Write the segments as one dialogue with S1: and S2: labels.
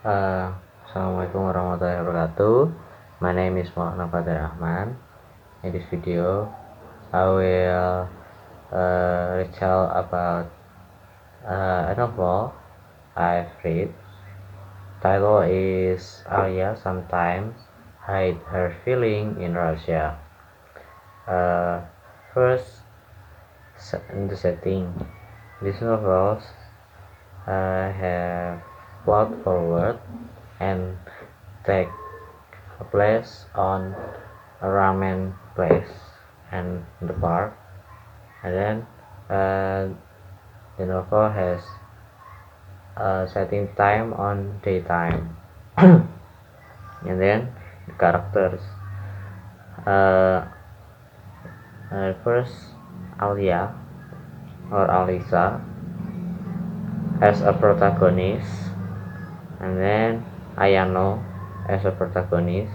S1: Assalamualaikum warahmatullahi wabarakatuh. My name is Muhammad Fathir Rahman. In this video, I will retell about a novel I've read. Title is Alia Sometimes Hide Her Feeling in Russia. First, in the setting, these novels have plot forward and take a place on a ramen place and the park, and then the novel has a setting time on daytime. And then the characters, uh, first Alia or Alisa as a protagonist, and then Ayano as a protagonist,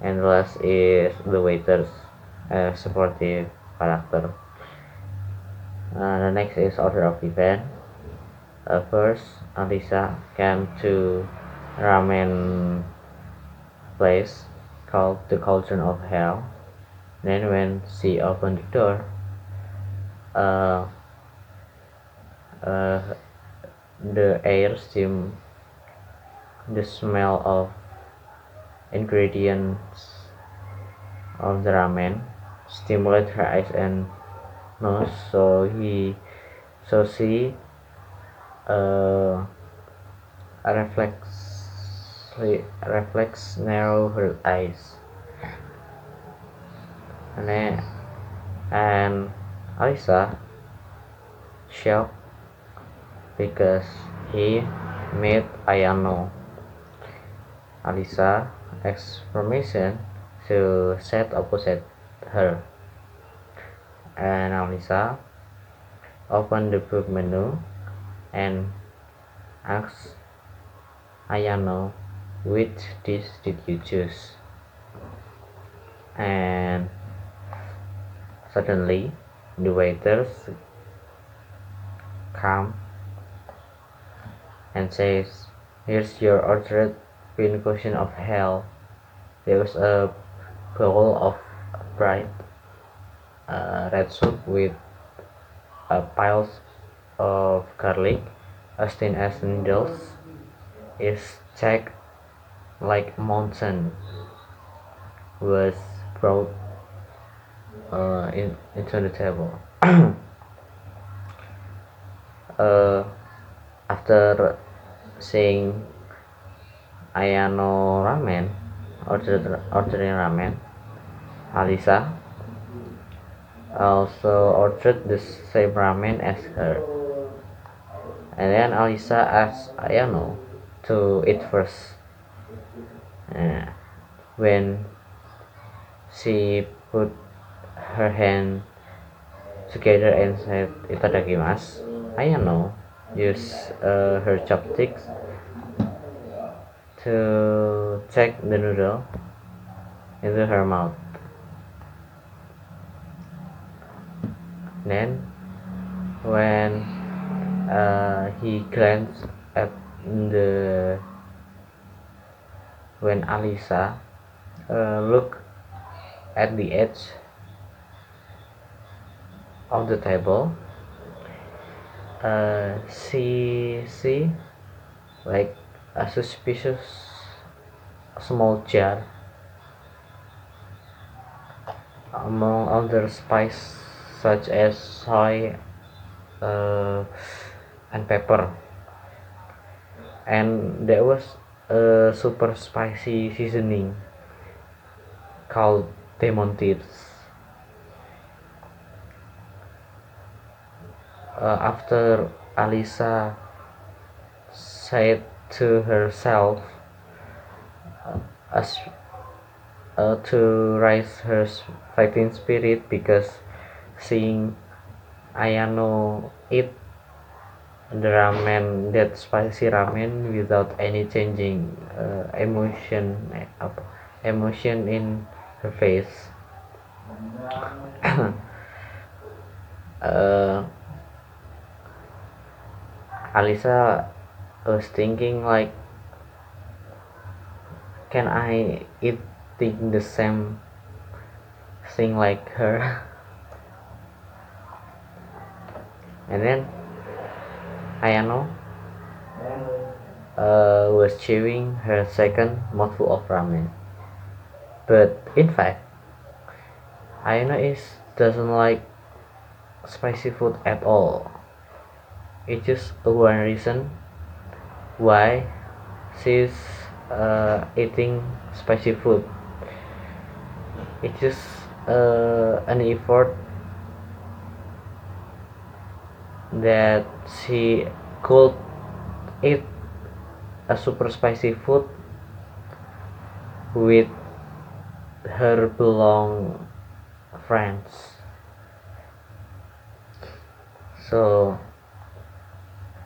S1: and the last is the waiters as supportive character. The next is order of event. First, Alisa came to ramen place called the Cauldron of Hell. Then when she opened the door, uh, uh, the air seemed the smell of ingredients of the ramen stimulate her eyes and nose, so she uh, reflex narrow her eyes, and and Alisa shocked because he met Ayano. Alisa asked permission to sit opposite her, and Alisa opened the book menu and asked Ayano, which dish did you choose? And suddenly the waiters come and says, here's your ordered pincushion of hell. There was a bowl of bright red soup with piles of garlic as thin as needles. Is checked like mountain was brought into the table. After saying Ayano ramen, ordering ramen, Alisa also ordered the same ramen as her. And then Alisa asked Ayano to eat first. When she put her hand together and said itadakimasu, Ayano used her chopsticks to take the noodle into her mouth. Then, when he glanced at the when Alisa looked at the edge of the table, she see like a suspicious small jar among other spices such as soy uh, and pepper, and there was a super spicy seasoning called demon tears. After Alisa said to herself as to raise her fighting spirit, because seeing Ayano eat the ramen, that spicy ramen, without any changing emotion in her face. uh, Alisa was thinking like can I eating the same thing like her? And then Ayano was chewing her second mouthful of ramen. But in fact, Ayano doesn't like spicy food at all. It's just one reason why she's eating spicy food. It's just an effort that she could eat a super spicy food with her belong friends. So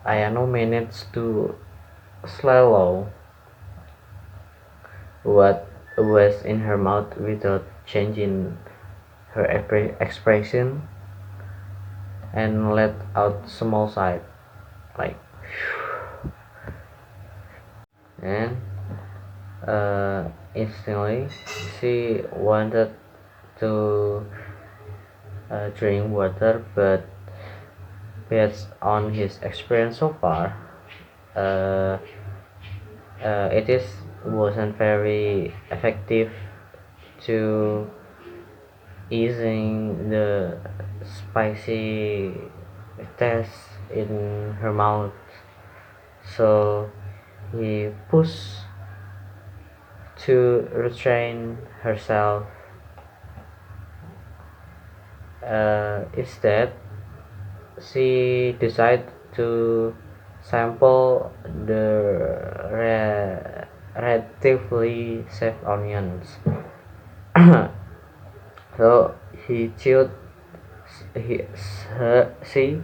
S1: Ayano managed to swallow what was in her mouth without changing her expression and let out small sigh like, and instantly she wanted to drink water, but based on his experience so far, uh, it wasn't very effective to easing the spicy taste in her mouth. So he pushed to restrain herself. Instead, she decided to sample the relatively safe onions. So he chewed he she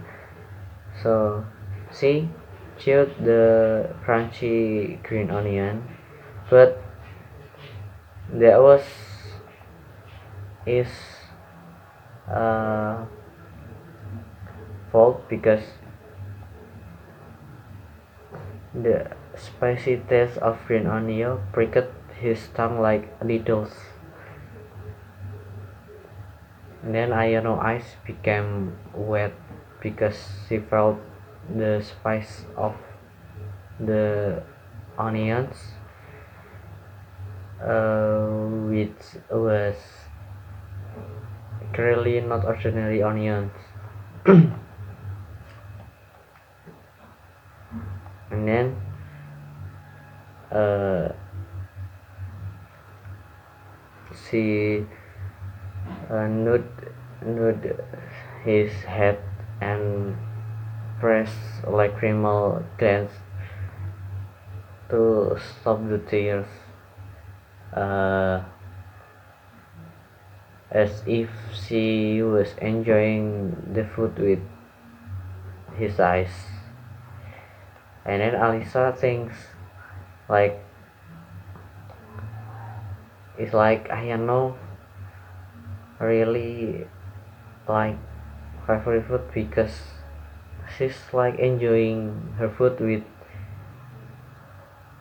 S1: so she chewed the crunchy green onion, but that was his uh, fault because the spicy taste of green onion pricked his tongue like needles. And then Ayano eyes became wet because she felt the spice of the onions, which was clearly not ordinary onions. And then she nude his head and pressed lacrimal glands to stop the tears, uh, as if she was enjoying the food with his eyes. And then Alisa thinks like it's like I know really like favorite food because she's like enjoying her food with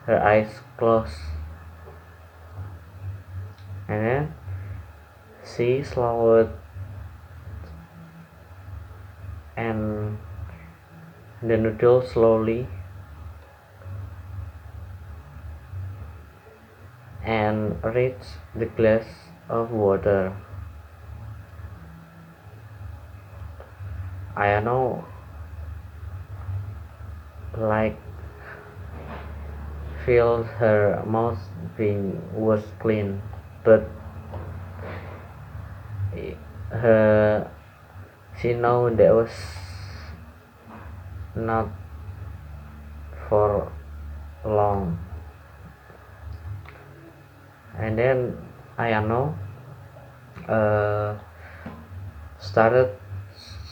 S1: her eyes closed. And then she swallowed and the noodle slowly and reached the glass of water. I know like feel her mouth being was clean, but her she know that was not for long. And then Ayano uh, started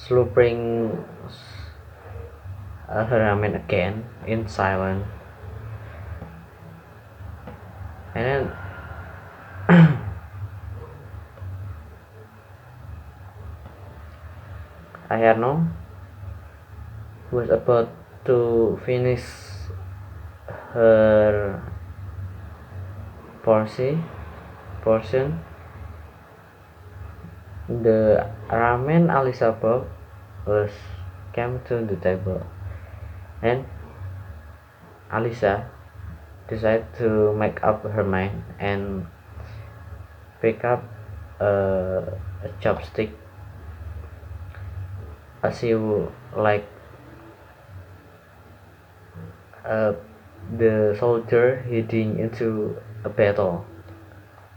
S1: slurping her ramen again in silence. And then Ayano was about to finish her portion the ramen Alisa bought was came to the table, and Alisa decided to make up her mind and pick up a chopstick as she would like uh, the soldier heading into a battle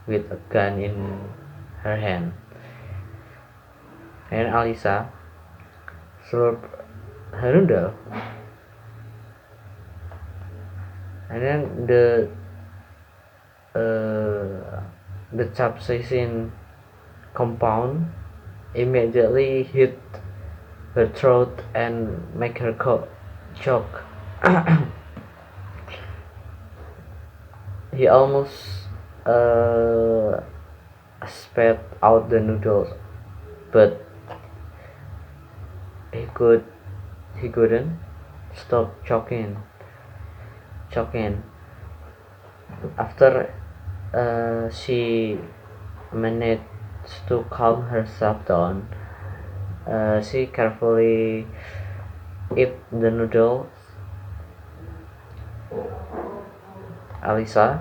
S1: with a gun in her hand. And Alisa slurped her noodle, and then the capsaicin compound immediately hit her throat and make her choke. He almost spat out the noodles, but he couldn't stop choking. After she managed to calm herself down, she carefully ate the noodles. Alisa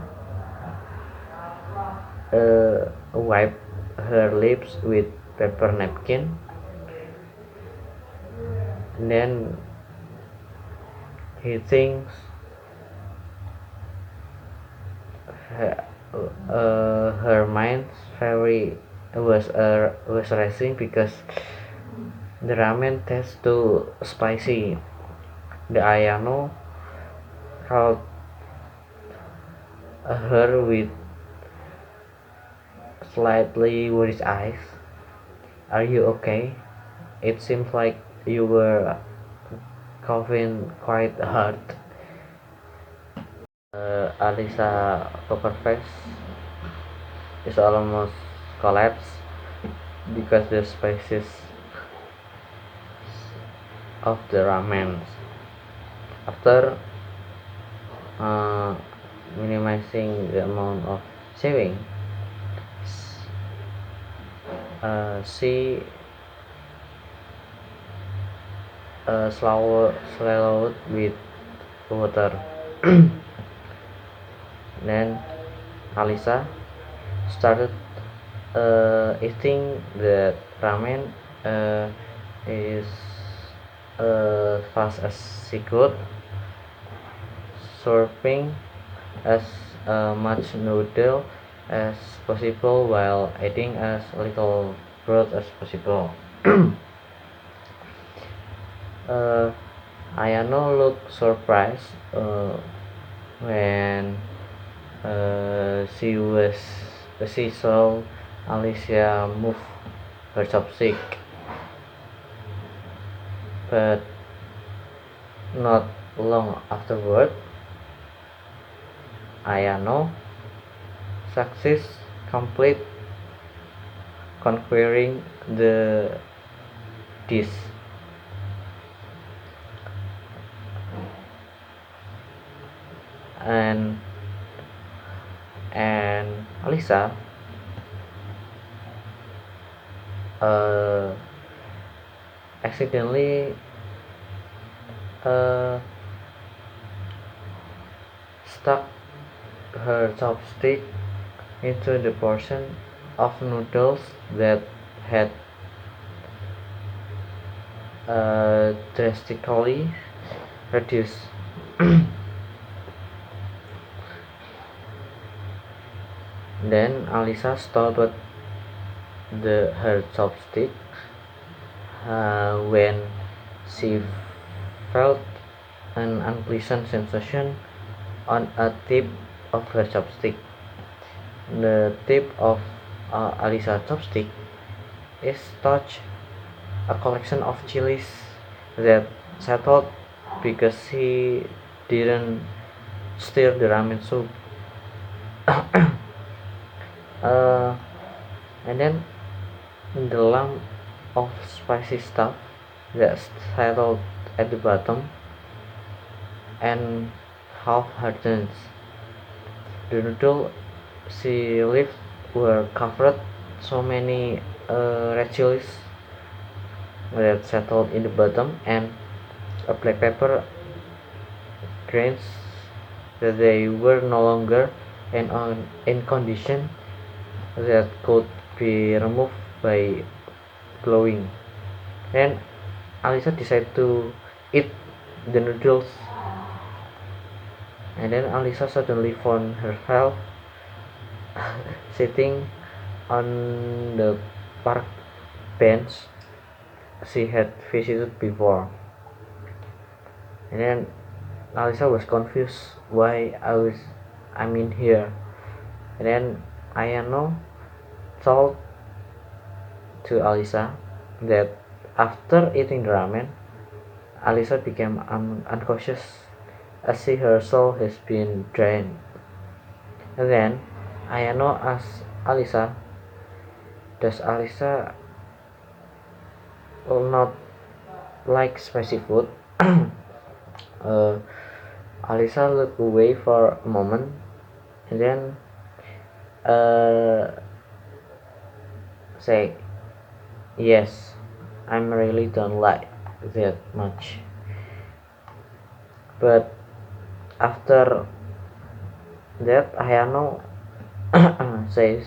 S1: wiped her lips with paper napkin, and then he thinks her mind was racing because the ramen tastes too spicy. The Ayano called her with slightly worried eyes. "Are you okay? It seems like you were coughing quite hard." Alisa poker face is almost collapsed because the spices of the ramen. After uh, minimizing the amount of shaving, she swallowed with water. Then Alisa started eating the ramen as fast as she could, serving as much noodle as possible while adding as little broth as possible. Ayano looked surprised when she saw Alicia move her chopstick, but not long afterward, Ayano success complete conquering the dish. and Alisa accidentally uh, stuck her chopstick into the portion of noodles that had drastically reduced. Then Alisa stopped her chopstick when she felt an unpleasant sensation on a tip of her chopstick. The tip of Alisa's chopstick is touched a collection of chilies that settled because she didn't stir the ramen soup. And then the lump of spicy stuff that settled at the bottom and half hardened. The noodle she lived were covered so many red chilies that settled in the bottom, and a black pepper grains that they were no longer in condition that could be removed by glowing. And Alisa decided to eat the noodles, and then Alisa suddenly found herself sitting on the park bench she had visited before. And then Alisa was confused why I'm in here. And then Ayano told to Alisa that after eating the ramen, Alisa became unconscious as if her soul has been drained. And then Ayano asked Alisa, does Alisa will not like spicy food? uh, Alisa looked away for a moment, and then say, yes, I really don't like that much. But after that, Ayano says,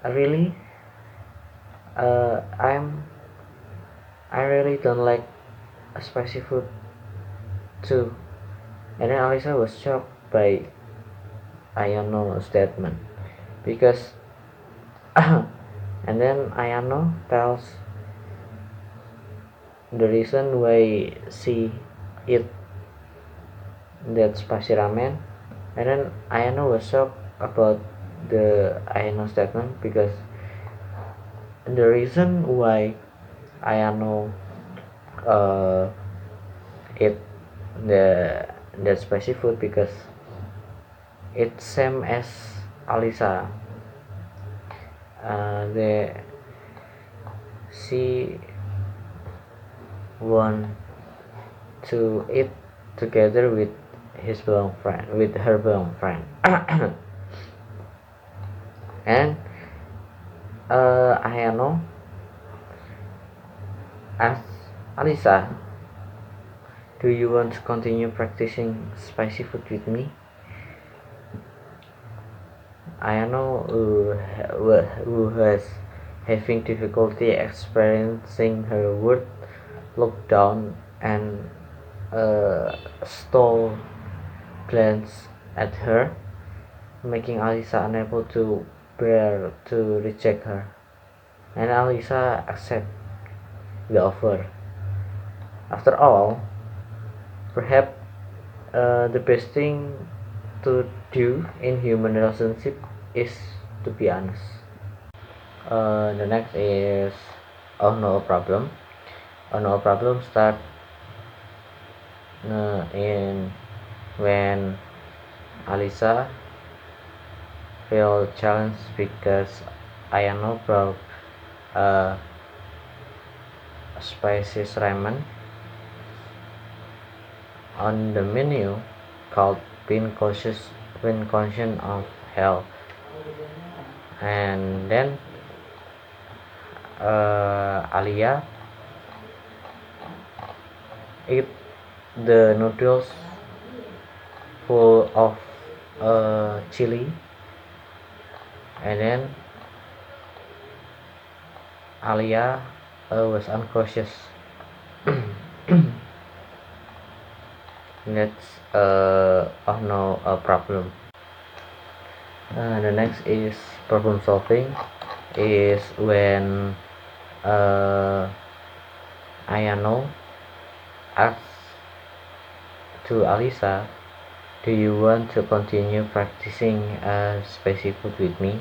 S1: really, I really don't like spicy food too. And then Alisa was shocked by Ayano's statement because and then Ayano tells the reason why she eat that spicy ramen. And then Ayano was shocked about the Ayano statement because the reason why Ayano eat the spicy food because it's same as Alisa. She want to eat together with her belong friend. And Ayano asked Alisa, do you want to continue practicing spicy food with me? Ayano, who was having difficulty experiencing her word, looked down and stole glance at her, making Alisa unable to bear to reject her. And Alisa accepted the offer. After all, perhaps the best thing to do in human relationship is to be honest. The next is oh no problem. Oh no problem start in when Alisa feel challenged because Ayano brought a spicy ramen on the menu called Being Conscious of Hell. And then Alia eat the noodles full of chili, and then Alia was unconscious. That's oh no a problem. The next is problem solving is when Ayano asks to Alisa, do you want to continue practicing spicy food with me?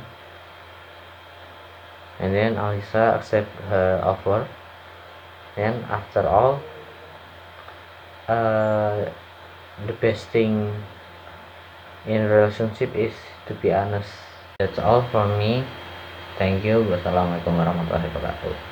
S1: And then Alisa accept her offer. And after all, the best thing in relationship is to be honest. That's all from me. Thank you. Wassalamualaikum warahmatullahi wabarakatuh.